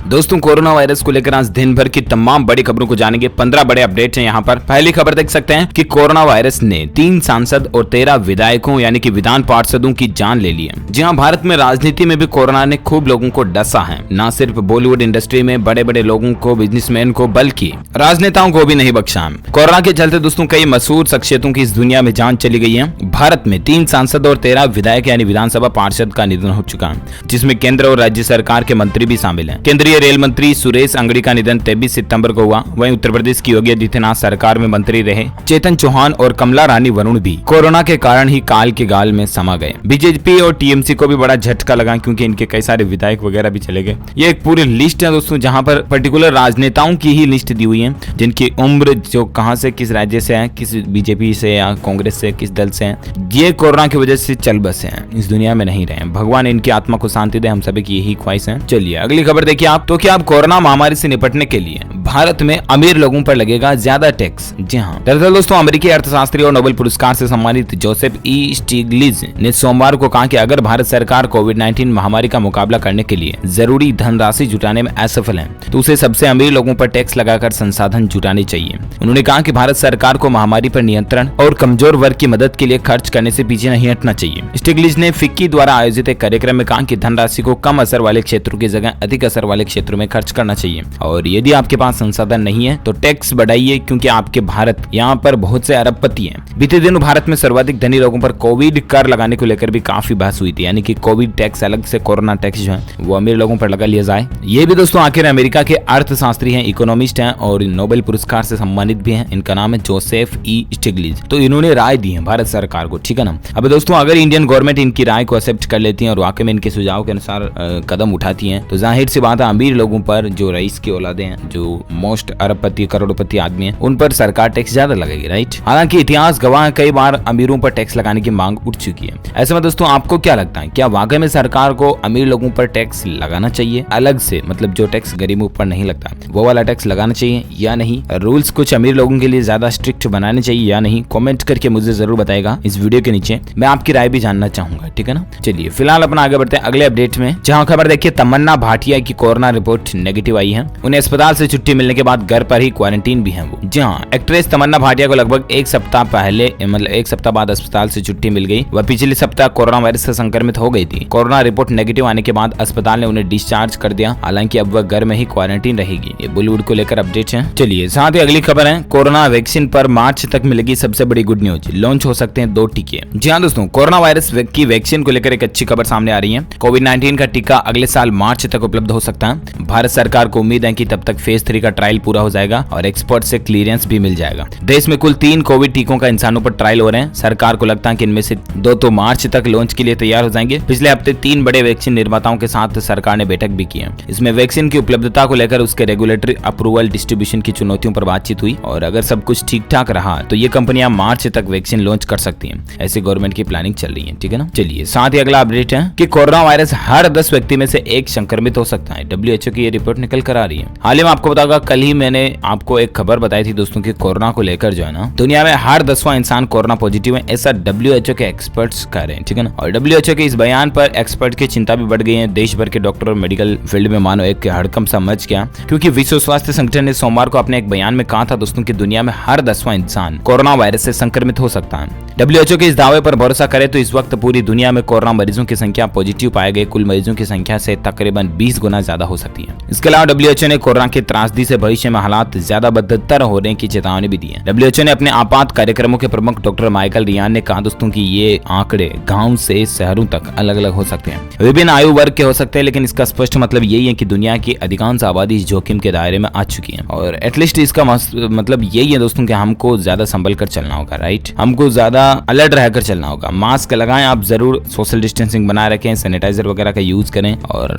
दोस्तों corona virus को लेकर आज दिन भर की तमाम बड़ी खबरों को जानेंगे। 15 बड़े अपडेट्स हैं यहाँ पर। पहली खबर देख सकते हैं कि कोरोना वायरस ने 3 सांसद और 13 विधायकों यानी कि विधान पार्षदों की जान ले ली है। जी हाँ, भारत में राजनीति में भी कोरोना ने खूब लोगों को डसा है। न सिर्फ बॉलीवुड इंडस्ट्री में बड़े बड़े लोगों को, बिजनेसमैन को, बल्कि राजनेताओं को भी नहीं बख्शा है। कोरोना के चलते दोस्तों कई मशहूर शख्सियतों की इस दुनिया में जान चली गई है। भारत में 3 सांसद और 13 विधायक यानी विधानसभा पार्षद का निधन हो चुका है, जिसमें केंद्र और राज्य सरकार के मंत्री भी शामिल हैं। केंद्रीय रेल मंत्री सुरेश अंगड़ी का निधन 23 सितंबर को हुआ। वहीं उत्तर प्रदेश की योगी आदित्यनाथ सरकार में मंत्री रहे चेतन चौहान और कमला रानी वरुण भी कोरोना के कारण ही काल के गाल में समा गए। बीजेपी और टीएमसी को भी बड़ा झटका लगा क्योंकि इनके कई सारे विधायक वगैरह भी चले गए। ये एक पूरी लिस्ट है दोस्तों, जहां पर पर्टिकुलर राजनेताओं की ही लिस्ट दी हुई है, जिनकी उम्र जो कहां से, किस राज्य से है, किस बीजेपी से या कांग्रेस से, किस दल से है, ये कोरोना की वजह से चल बसे हैं, इस दुनिया में नहीं रहे। भगवान इनकी आत्मा को शांति दे, हम सभी की यही ख्वाहिश है। चलिए अगली खबर देखिए आप। तो क्या आप कोरोना महामारी से निपटने के लिए भारत में अमीर लोगों पर लगेगा ज्यादा टैक्स? जी हाँ, दरअसल दोस्तों अमेरिकी अर्थशास्त्री और नोबेल पुरस्कार से सम्मानित जोसेफ ई स्टिग्लिट्ज ने सोमवार को कहा कि अगर भारत सरकार कोविड-19 महामारी का मुकाबला करने के लिए जरूरी धनराशि जुटाने में असफल है तो उसे सबसे अमीर लोगों पर टैक्स लगाकर संसाधन जुटाने चाहिए। उन्होंने कहा कि भारत सरकार को महामारी पर नियंत्रण और कमजोर वर्ग की मदद के लिए खर्च करने से पीछे नहीं हटना चाहिए। स्टिग्लिट्ज ने फिक्की द्वारा आयोजित एक कार्यक्रम में कहा कि धनराशि को कम असर वाले क्षेत्रों की जगह अधिक असर वाले क्षेत्रों में खर्च करना चाहिए और यदि आपके पास संसाधन नहीं है तो टैक्स बढ़ाइए क्योंकि आपके भारत यहाँ पर बहुत से अरबपति हैं। बीते दिनों भारत में सर्वाधिक धनी लोगों पर कोविड कर लगाने को लेकर भी काफी बहस हुई थी, यानी कि कोविड टैक्स अलग से कोरोना टैक्स जो है वो अमीर लोगों पर लगा लिया जाए। ये भी दोस्तों आखिर अमेरिका के अर्थशास्त्री हैं, इकोनॉमिस्ट हैं और नोबेल पुरस्कार से सम्मानित भी हैं। इनका नाम है जोसेफ ई स्टिग्लिट्ज। तो इन्होंने राय दी है भारत सरकार को, ठीक है ना। अब दोस्तों अगर इंडियन गवर्नमेंट इनकी राय को एक्सेप्ट कर लेती है और वाकई में इनके सुझाव के अनुसार कदम उठाती है तो जाहिर सी बात है अमीर लोगों पर, जो रईस की औलादे हैं, जो मोस्ट अरबपति करोड़पति आदमी हैं, उन पर सरकार टैक्स ज्यादा लगेगी, राइट। हालांकि इतिहास गवाह है, कई बार अमीरों पर टैक्स लगाने की मांग उठ चुकी है। ऐसे में दोस्तों आपको क्या लगता है, क्या वाकई में सरकार को अमीर लोगों पर टैक्स लगाना चाहिए अलग से, मतलब जो टैक्स गरीबों पर नहीं लगता वो वाला टैक्स लगाना चाहिए या नहीं? रूल्स कुछ अमीर लोगों के लिए ज्यादा स्ट्रिक्ट बनाने चाहिए या नहीं? कमेंट करके मुझे जरूर बताएगा इस वीडियो के नीचे, मैं आपकी राय भी जानना चाहूंगा, ठीक है ना। चलिए फिलहाल अपना आगे बढ़ते हैं अगले अपडेट में, जहां खबर देखिए तमन्ना भाटिया की कोरोना रिपोर्ट नेगेटिव आई है। उन्हें अस्पताल से छुट्टी मिलने के बाद घर पर ही क्वारंटीन भी है वो। जी हाँ, एक्ट्रेस तमन्ना भाटिया को लगभग एक सप्ताह पहले, मतलब एक सप्ताह बाद अस्पताल से छुट्टी मिल गई। वह पिछले सप्ताह कोरोना वायरस से संक्रमित हो गई थी। कोरोना रिपोर्ट नेगेटिव आने के बाद अस्पताल ने उन्हें डिस्चार्ज कर दिया। हालांकि अब वह घर में ही क्वारंटीन रहेगी। ये बॉलीवुड को लेकर अपडेट है। चलिए साथ ही अगली खबर है, कोरोना वैक्सीन पर मार्च तक मिलेगी सबसे बड़ी गुड न्यूज, लॉन्च हो सकते हैं 2 टीके। जी हाँ दोस्तों, कोरोना वायरस की वैक्सीन को लेकर एक अच्छी खबर सामने आ रही है। कोविड-19 का टीका अगले साल मार्च तक उपलब्ध हो सकता है। भारत सरकार को उम्मीद है कि तब तक फेज 3 का ट्रायल पूरा हो जाएगा और एक्सपर्ट से क्लियरेंस भी मिल जाएगा। देश में कुल 3 कोविड टीकों का इंसानों पर ट्रायल हो रहे हैं। सरकार को लगता है कि इनमें से 2 तो मार्च तक लॉन्च के लिए तैयार हो जाएंगे। पिछले हफ्ते 3 बड़े वैक्सीन निर्माताओं के साथ सरकार ने बैठक भी की है। इसमें वैक्सीन की उपलब्धता को लेकर उसके रेगुलेटरी अप्रूवल, डिस्ट्रीब्यूशन की चुनौतियों पर बातचीत हुई और अगर सब कुछ ठीक ठाक रहा तो ये कंपनियां मार्च तक वैक्सीन लॉन्च कर सकती हैं। ऐसी गवर्नमेंट की प्लानिंग चल रही है, ठीक है ना। चलिए साथ ही अगला अपडेट है कि कोरोना वायरस हर 10 व्यक्ति में से 1 संक्रमित हो सकता है। WHO की ये रिपोर्ट निकल कर आ रही है। हाल ही में आपको बताऊंगा, कल ही मैंने आपको एक खबर बताई थी दोस्तों की कोरोना को लेकर जो है ना, दुनिया में हर 10वां इंसान कोरोना पॉजिटिव है, ऐसा WHO के एक्सपर्ट्स कह रहे हैं, ठीक है ना। और WHO के इस बयान पर एक्सपर्ट की चिंता भी बढ़ गई है। देश भर के डॉक्टर और मेडिकल फील्ड में मानो एक हड़कंप सा मच गया, क्योंकि विश्व स्वास्थ्य संगठन ने सोमवार को अपने एक बयान में कहा था दोस्तों की दुनिया में हर 10वां इंसान कोरोना वायरस से संक्रमित हो सकता है। WHO के इस दावे पर भरोसा करें तो इस वक्त पूरी दुनिया में कोरोना मरीजों की संख्या पॉजिटिव पाए गए कुल मरीजों की संख्या से तकरीबन 20 गुना ज्यादा हो सकती है। इसके अलावा WHO ने कोरोना की त्रासदी से भविष्य में हालात ज्यादा बदतर होने की चेतावनी भी दी है। WHO ने अपने आपात कार्यक्रमों के प्रमुख डॉक्टर माइकल रियान ने कहा दोस्तों की ये आंकड़े गांव से शहरों तक अलग अलग हो सकते हैं, विभिन्न आयु वर्ग के हो सकते हैं, लेकिन इसका स्पष्ट मतलब यही है कि दुनिया की अधिकांश आबादी इस जोखिम के दायरे में आ चुकी है और एटलीस्ट इसका मतलब यही है दोस्तों कि हमको ज्यादा संभल कर चलना होगा, राइट। हमको ज्यादा अलर्ट रहकर चलना होगा। मास्क लगाएं आप जरूर, सोशल डिस्टेंसिंग बनाए रखें, सैनिटाइजर वगैरह का यूज करें और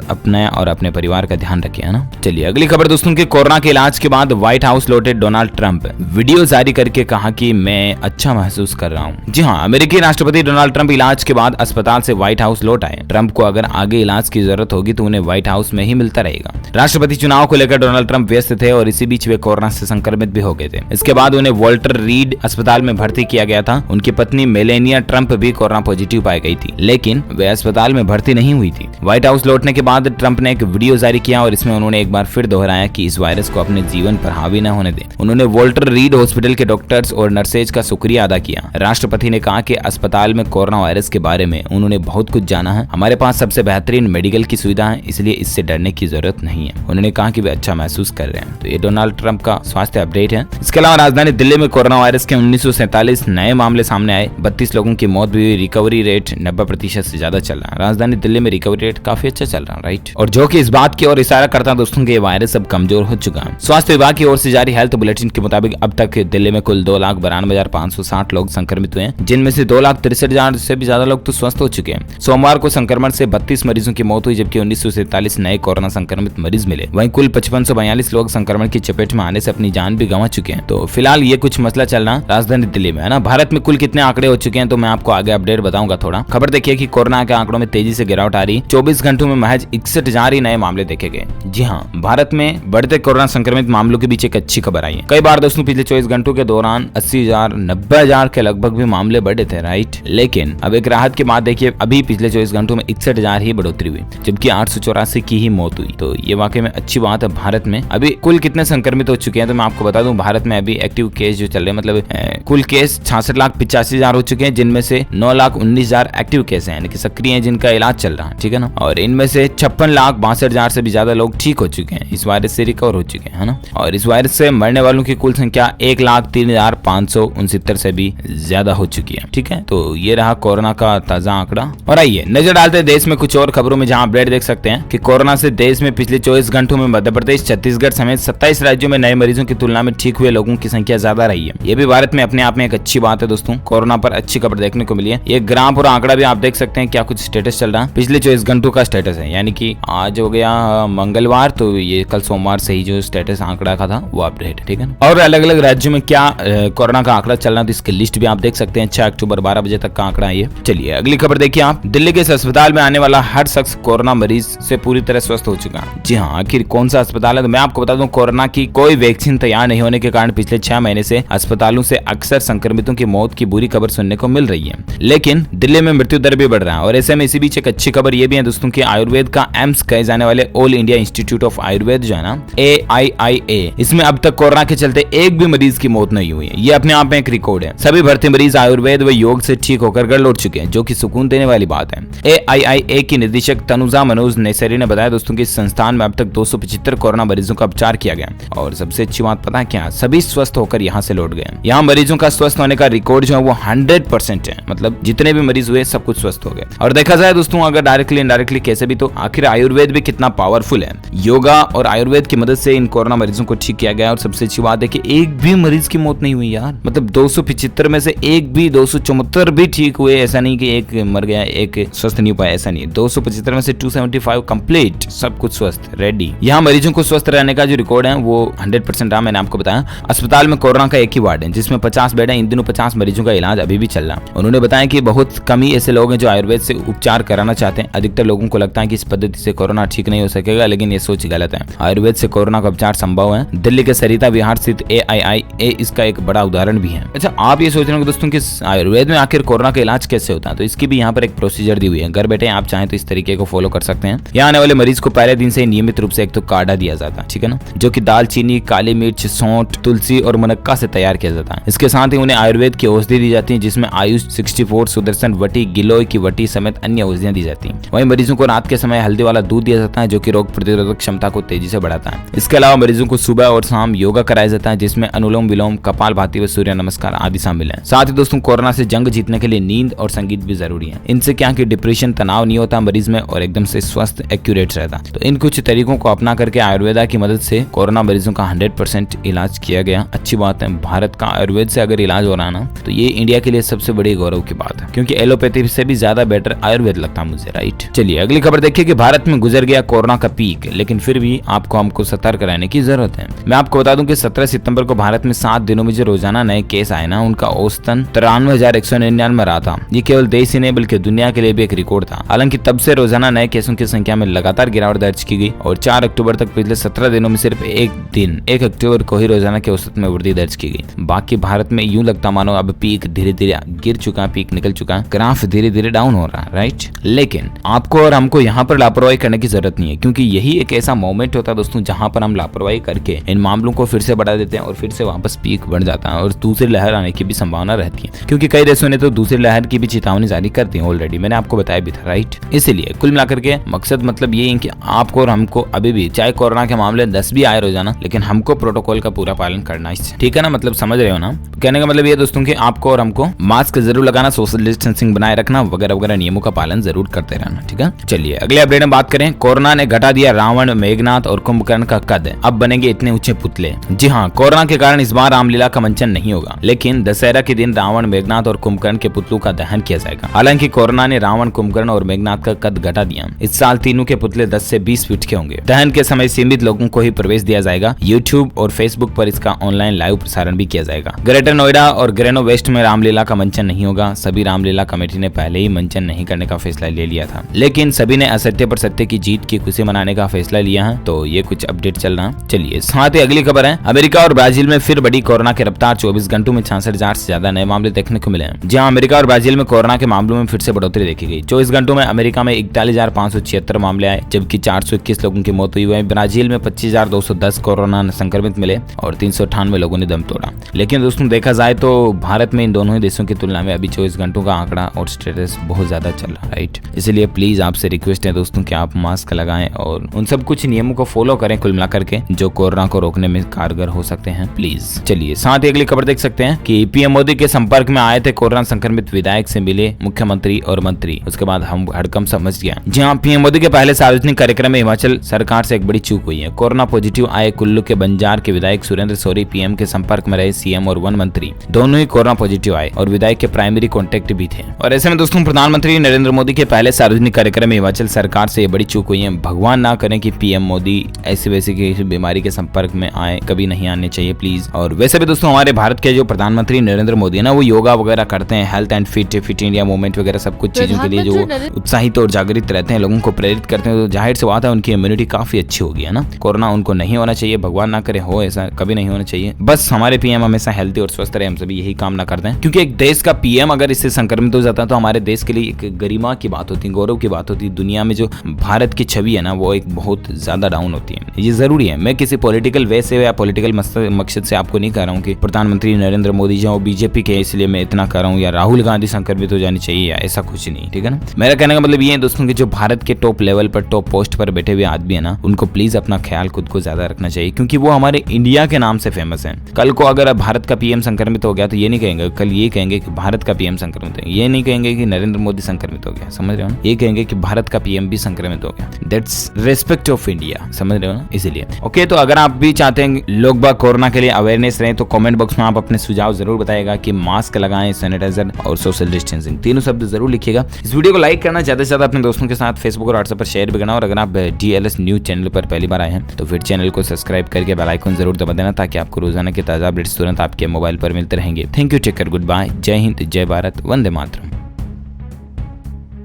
अपने परिवार का ध्यान रखें, है ना। चलिए अगली खबर दोस्तों की, कोरोना के इलाज के बाद व्हाइट हाउस लौटे डोनाल्ड ट्रंप। वीडियो जारी करके कहा कि मैं अच्छा महसूस कर रहा हूं। जी हाँ, अमेरिकी राष्ट्रपति डोनाल्ड ट्रंप इलाज के बाद अस्पताल से व्हाइट हाउस लौट आए। ट्रंप को अगर आगे इलाज की जरूरत होगी तो उन्हें व्हाइट हाउस में ही मिलता रहेगा। राष्ट्रपति चुनाव को लेकर डोनाल्ड ट्रंप व्यस्त थे और इसी बीच वे कोरोना से संक्रमित भी हो गए थे। इसके बाद उन्हें वॉल्टर रीड अस्पताल में भर्ती किया गया था। उनकी पत्नी मेलेनिया ट्रंप भी कोरोना पॉजिटिव पाई गई थी, लेकिन वे अस्पताल में भर्ती नहीं हुई थी। व्हाइट हाउस लौटने के बाद ट्रंप ने एक वीडियो जारी किया और इसमें में उन्होंने एक बार फिर दोहराया कि इस वायरस को अपने जीवन पर हावी न होने दें। उन्होंने वोल्टर रीड हॉस्पिटल के डॉक्टर्स और नर्सेज का शुक्रिया अदा किया। राष्ट्रपति ने कहा कि अस्पताल में कोरोना वायरस के बारे में उन्होंने बहुत कुछ जाना है। हमारे पास सबसे बेहतरीन मेडिकल की सुविधा है, इसलिए इससे डरने की जरूरत नहीं है। उन्होंने कहा कि वे अच्छा महसूस कर रहे हैं। तो ये डोनाल्ड ट्रंप का स्वास्थ्य अपडेट है। इसके अलावा राजधानी दिल्ली में कोरोना वायरस के 1947 नए मामले सामने आए। 32 लोगों की मौत भी हुई। रिकवरी रेट 90% से ज्यादा चल रहा है। राजधानी दिल्ली में रिकवरी रेट काफी अच्छा चल रहा है, राइट। और जो कि इस बात की ओर इशारा करता है दोस्तों कि ये वायरस अब कमजोर हो चुका है। स्वास्थ्य विभाग की ओर से जारी हेल्थ बुलेटिन के मुताबिक अब तक दिल्ली में कुल 2,92,560 लोग संक्रमित हुए हैं, जिनमें से 2,63,000 से भी ज्यादा लोग तो स्वस्थ हो चुके हैं। सोमवार को संक्रमण से 32 मरीजों की मौत हुई, जबकि 1947 नए कोरोना संक्रमित मरीज मिले। वहीं कुल 5542 लोग संक्रमण की चपेट में आने से अपनी जान भी गंवा चुके हैं। तो फिलहाल ये कुछ मसला चल रहा राजधानी दिल्ली में, है ना। भारत में कुल कितने आंकड़े हो चुके हैं तो मैं आपको आगे अपडेट बताऊंगा थोड़ा। खबर देखिए कि कोरोना के आंकड़ों में तेजी से गिरावट आ रही। 24 घंटों में महज 61,000 ही नए मामले देखे गए। जी हाँ, भारत में बढ़ते कोरोना संक्रमित मामलों के बीच एक अच्छी खबर आई है। कई बार दोस्तों पिछले 24 घंटों के दौरान 80,000 90,000 के लगभग भी मामले बढ़े थे, राइट। लेकिन अब एक राहत की बात देखिए, अभी पिछले 24 घंटों में 61,000 ही बढ़ोतरी हुई, जबकि 884 की ही मौत हुई। तो ये वाकई में अच्छी बात है। भारत में अभी कुल कितने संक्रमित हो चुके हैं तो मैं आपको बता दूं, भारत में अभी एक्टिव केस जो चल रहे हैं, मतलब कुल केस 66,85,000 हो चुके हैं, जिनमें से 9,19,000 एक्टिव केस हैं, यानी कि सक्रिय हैं, जिनका इलाज चल रहा है, ठीक है ना। और इनमें से 56,62,000 से भी ज्यादा लोग ठीक हो चुके हैं, इस वायरस से रिकवर हो चुके हैं, है ना। और इस वायरस से मरने वालों की कुल संख्या 1,03,569 से भी ज्यादा हो चुकी है, ठीक है। तो ये रहा कोरोना का ताजा आंकड़ा। और आइए नजर डालते हैं देश में कुछ और खबरों में, जहां अपडेट देख सकते हैं कि कोरोना से देश में पिछले 24 घंटों में मध्य प्रदेश, छत्तीसगढ़ समेत 27 राज्यों में नए मरीजों की तुलना में ठीक हुए लोगों की संख्या ज्यादा रही है। ये भी भारत में अपने आप में एक अच्छी बात है दोस्तों। कोरोना पर अच्छी खबर देखने को मिली है। ये ग्राफ और आंकड़ा भी आप देख सकते हैं क्या कुछ स्टेटस चल रहा है। पिछले 24 घंटों का स्टेटस है, यानी कि आज हो गया मंगलवार, तो ये कल सोमवार से ही जो स्टेटस आंकड़ा का था वो अपडेट है, ठीक है ना। और अलग अलग राज्यों में क्या कोरोना का आंकड़ा चल रहा है तो इसकी लिस्ट भी आप देख सकते हैं। 6 अक्टूबर 12 बजे तक का आंकड़ा है ये। चलिए अगली खबर देखिए आप। दिल्ली के इस अस्पताल में आने वाला हर शख्स कोरोना मरीज से पूरी तरह स्वस्थ हो चुका है। जी हाँ, आखिर कौन सा अस्पताल है तो मैं आपको बता दूं, कोरोना की कोई वैक्सीन तैयार नहीं होने के कारण पिछले 6 महीने से अस्पतालों से अक्सर संक्रमितों की मौत की बुरी खबर सुनने को मिल रही है। लेकिन दिल्ली में मृत्यु दर भी बढ़ रहा है। और ऐसे में इसी बीच एक अच्छी खबर ये भी है दोस्तों कि आयुर्वेद का एम्स कहे जाने वाले all India institute of Ayurveda जो है ना, AIIA, इसमें अब तक कोरोना के चलते एक भी मरीज की मौत नहीं हुई है। ये अपने आप में एक रिकॉर्ड है। सभी भर्ती मरीज आयुर्वेद व योग से ठीक होकर घर लौट चुके हैं, जो कि सुकून देने वाली बात है। AIIA की निदेशक तनुजा मनोज नेसरी ने बताया दोस्तों कि इस संस्थान में अब तक 275 कोरोना मरीजों का उपचार किया गया। और सबसे अच्छी बात पता है क्या, सभी स्वस्थ होकर यहाँ से लौट गए। यहाँ मरीजों का स्वस्थ होने का रिकॉर्ड जो है वो 100% है, मतलब जितने भी मरीज हुए सब कुछ स्वस्थ हो गए। और देखा जाए दोस्तों अगर डायरेक्टली इनडायरेक्टली कैसे भी, तो आखिर आयुर्वेद भी कितना पावरफुल है। योगा और आयुर्वेद की मदद से इन कोरोना मरीजों को ठीक किया गया। और सबसे अच्छी बात है कि एक भी मरीज की मौत नहीं हुई यार, मतलब 275 में से एक भी, 274 भी ठीक हुए। ऐसा नहीं कि एक मर गया एक स्वस्थ नहीं पाया, ऐसा नहीं है। 275 में से 275 कंप्लीट, सब कुछ स्वस्थ रेडी। यहाँ मरीजों को स्वस्थ रहने का जो रिकॉर्ड है वो 100% रहा। मैंने आपको बताया अस्पताल में कोरोना का एक ही वार्ड है जिसमें 50 बेड है। इन दिनों 50 मरीजों का इलाज अभी भी चल रहा है। उन्होंने बताया कि बहुत कम ही ऐसे लोग हैं जो आयुर्वेद से उपचार कराना चाहते हैं। अधिकतर लोगों को लगता है कि इस पद्धति से कोरोना ठीक नहीं हो सकेगा, लेकिन ये सोच गलत है। आयुर्वेद से कोरोना का उपचार संभव है। दिल्ली के सरिता विहार स्थित AIIA इसका एक बड़ा उदाहरण भी है। अच्छा, आप ये सोच रहे हो दोस्तों कि आयुर्वेद में आखिर कोरोना का इलाज कैसे होता है, तो इसकी भी यहाँ पर एक प्रोसीजर दी हुई है। घर बैठे आप चाहें तो इस तरीके को फॉलो कर सकते हैं। यहाँ आने वाले मरीज को पहले दिन से नियमित रूप से एक तो काढ़ा दिया जाता है, ठीक है ना, जो कि दालचीनी, काली मिर्च, सौंठ, तुलसी और मुनक्का से तैयार किया जाता है। इसके साथ ही उन्हें आयुर्वेद की औषधि दी जाती है, जिसमें आयुष 64, सुदर्शन वटी, गिलोय की वटी समेत अन्य औषधियां दी जाती हैं। वहीं मरीजों को रात के समय हल्दी वाला दूध दिया जाता है, जो कि रोग प्रतिरोधक क्षमता को तेजी से बढ़ाता है। इसके अलावा मरीजों को सुबह और शाम योगा कराया जाता है, जिसमें अनुलोम विलोम, कपालभाति व सूर्य नमस्कार आदि शामिल है। साथ ही दोस्तों कोरोना से जंग जीतने के लिए नींद और संगीत भी जरूरी है। इनसे क्या कि डिप्रेशन, तनाव नहीं होता मरीज में और एकदम से स्वस्थ एक्यूरेट रहता। तो इन कुछ तरीकों को अपना करके आयुर्वेदा की मदद से कोरोना मरीजों का 100% इलाज किया गया। अच्छी बात है। भारत का आयुर्वेद से अगर इलाज हो रहा है ना, तो ये इंडिया के लिए सबसे बड़ी गौरव की बात है, क्योंकि एलोपैथी से भी ज्यादा बेटर आयुर्वेद लगता मुझे, राइट। चलिए अगली खबर देखिए कि भारत में गुजर गया कोरोना का पीक, लेकिन फिर भी आपको हमको सतर्क रहने की जरूरत है। मैं आपको बता दूं कि 17 सितंबर को भारत में 7 दिनों में जो रोजाना नए केस आए ना, उनका औसतन 93,199 रहा था। ये केवल देश ही नहीं बल्कि दुनिया के लिए भी एक रिकॉर्ड था। हालांकि तब से रोजाना नए केसों की संख्या में लगातार गिरावट दर्ज की गई और 4 अक्टूबर तक पिछले 17 दिनों में सिर्फ एक दिन 1 अक्टूबर को ही रोजाना के औसत में वृद्धि दर्ज की गई। बाकी भारत में यूं लगता मानो अब पीक धीरे धीरे गिर चुका है, पीक निकल चुका है, ग्राफ धीरे धीरे डाउन हो रहा है, राइट। लेकिन आपको और हमको यहाँ पर लापरवाही करने की जरूरत नहीं है, क्योंकि यही एक ऐसा मोमेंट होता है दोस्तों जहां पर हम लापरवाही करके इन मामलों को फिर से बढ़ा देते हैं और फिर से वापस पीक बढ़ जाता है और दूसरी लहर आने की भी संभावना रहती है, क्योंकि कई देशों ने तो दूसरी लहर की भी चेतावनी जारी कर दी ऑलरेडी, मैंने आपको बताया भी था, राइट। इसीलिए कुल मिलाकर के मकसद मतलब ये है कि आपको और हमको अभी भी चाहे कोरोना के मामले 10 भी आए रोजाना, लेकिन हमको प्रोटोकॉल का पूरा पालन करना है, ठीक है ना, मतलब समझ रहे हो ना। कहने का मतलब ये दोस्तों कि आपको और हमको मास्क जरूर लगाना, सोशल डिस्टेंसिंग बनाए रखना, वगैरह वगैरह नियमों का पालन जरूर करते रहना, ठीक है। चलिए अगले अपडेट में बात करें। कोरोना ने घटा दिया रावण, मेघनाथ और कुंभकर्ण का कद, अब बनेंगे इतने ऊंचे पुतले। जी हाँ, कोरोना के कारण इस बार रामलीला का मंचन नहीं होगा, लेकिन दशहरा के दिन रावण, मेघनाथ और कुंभकर्ण के पुतलों का दहन किया जाएगा। हालांकि कोरोना ने रावण, कुंभकर्ण और मेघनाथ का कद घटा दिया। इस साल तीनों के पुतले 10 से 20 फीट के होंगे। दहन के समय सीमित लोगों को ही प्रवेश दिया जाएगा। यूट्यूब और फेसबुक पर इसका ऑनलाइन लाइव प्रसारण भी किया जाएगा। ग्रेटर नोएडा और ग्रेनो वेस्ट में रामलीला का मंचन नहीं होगा। सभी रामलीला कमेटी ने पहले ही मंचन नहीं करने का फैसला ले लिया था, लेकिन सभी ने असत्य पर सत्य की जीत की खुशी मनाने का फैसला लिया है। तो ये कुछ अपडेट चल रहा है। चलिए साथ ही अगली खबर है, अमेरिका और ब्राजील में फिर बढ़ी कोरोना की रफ्तार। 24 घंटों में 66,000 से ज्यादा नए मामले देखने को मिले हैं। जहां अमेरिका और ब्राजील में कोरोना के मामलों में फिर से बढ़ोतरी देखी गई। 24 घंटों में अमेरिका में 41,576 मामले आए, जबकि 421 लोगों की मौत हुई है। ब्राजील में 25,210 कोरोना संक्रमित मिले और 398 लोगों ने दम तोड़ा। लेकिन दोस्तों देखा जाए तो भारत में इन दोनों ही देशों की तुलना में अभी 24 घंटों का आंकड़ा और स्टेटस बहुत ज्यादा चल रहा है, राइट। इसलिए प्लीज आपसे रिक्वेस्ट है दोस्तों कि आप मास्क लगाएं और उन सब कुछ नियमों को फॉलो करें कुल मिलाकर के, जो कोरोना को रोकने में कारगर हो सकते हैं, प्लीज। चलिए साथ ही अगली खबर देख सकते हैं कि पीएम मोदी के संपर्क में आए थे कोरोना संक्रमित विधायक, से मिले मुख्यमंत्री और मंत्री। उसके बाद हम हड़कंप समझ गया। जहां पीएम मोदी के पहले सार्वजनिक कार्यक्रम में हिमाचल सरकार से एक बड़ी चूक हुई है। कोरोना पॉजिटिव आए कुल्लू के बंजार के विधायक सुरेंद्र शौरी पीएम के संपर्क में रहे। सीएम और वन मंत्री दोनों ही कोरोना पॉजिटिव आए और विधायक के प्राइमरी कॉन्टेक्ट भी थे। और ऐसे में दोस्तों प्रधानमंत्री नरेंद्र मोदी के पहले सार्वजनिक कार्यक्रम में हिमाचल सरकार से बड़ी चूक हुई है। भगवान ना करें कि पीएम मोदी ऐसी वैसी की बीमारी के संपर्क में आए, कभी नहीं आने चाहिए प्लीज। और वैसे भी दोस्तों हमारे भारत के जो प्रधानमंत्री नरेंद्र मोदी है ना, वो योगा वगैरह करते हैं, health and fit India movement वगैरह सब कुछ चीजों के लिए जो उत्साहित और जागृत रहते हैं, लोगों को प्रेरित करते हैं, तो जाहिर सी बात है उनकी इम्यूनिटी काफी अच्छी होगी, है ना। कोरोना उनको नहीं होना चाहिए, भगवान ना करे हो, ऐसा कभी नहीं होना चाहिए। बस हमारे पीएम हमेशा हेल्थी और स्वस्थ रहे, हम सभी यही कामना करते हैं। क्योंकि एक देश का पीएम अगर इससे संक्रमित हो जाता है तो हमारे देश के लिए एक गरिमा की बात होती है, गौरव की बात होती है। दुनिया में जो भारत की छवि है ना, वो एक बहुत ज्यादा डाउन होती है। ये जरूरी है। मैं किसी पॉलिटिकल वे से या पॉलिटिकल मकसद से आपको नहीं कह रहा हूँ कि प्रधानमंत्री नरेंद्र मोदी जो बीजेपी के इसलिए मैं इतना कर रहा हूँ, या राहुल गांधी संक्रमित हो जानी चाहिए, या ऐसा कुछ नहीं, ठीक है ना। मेरा कहने का मतलब ये है दोस्तों कि जो भारत के टॉप लेवल पर टॉप पोस्ट पर बैठे हुए आदमी है ना, उनको प्लीज अपना ख्याल खुद को ज्यादा रखना चाहिए, क्योंकि वो हमारे इंडिया के नाम से फेमस है। कल को अगर भारत का पीएम संक्रमित हो गया तो ये नहीं कहेंगे, कल ये कहेंगे कि भारत का पीएम संक्रमित है, ये नहीं कहेंगे कि नरेंद्र मोदी संक्रमित हो गया, समझ रहे हो ना, ये कहेंगे कि भारत का पीएम भी संक्रमित हो गया। दैट्स रेस्पेक्ट ऑफ इंडिया, समझ रहे हो ना। इसीलिए ओके, तो अगर आप भी चाहते हैं लोग बाग कोरोना के लिए अवेयरनेस रहे, तो कमेंट बॉक्स में आप अपने सुझाव जरूर बताएगा कि मास्क लगाएं, सैनिटाइजर और सोशल डिस्टेंसिंग, तीनों शब्द जरूर लिखिएगा। इस वीडियो को लाइक करना, ज्यादा से ज्यादा अपने दोस्तों के साथ फेसबुक और व्हाट्सएप पर शेयर भी करना। और अगर आप DLS न्यूज चैनल पर पहली बार आए हैं तो फिर चैनल को सब्सक्राइब करके बेल आइकन जरूर दबा देना, ताकि आपको रोजाना के ताजा अपडेट्स तुरंत आपके मोबाइल पर मिलते रहेंगे। Thank you, take care, good bye, जय हिंद, जय भारत, वंदे मातरम।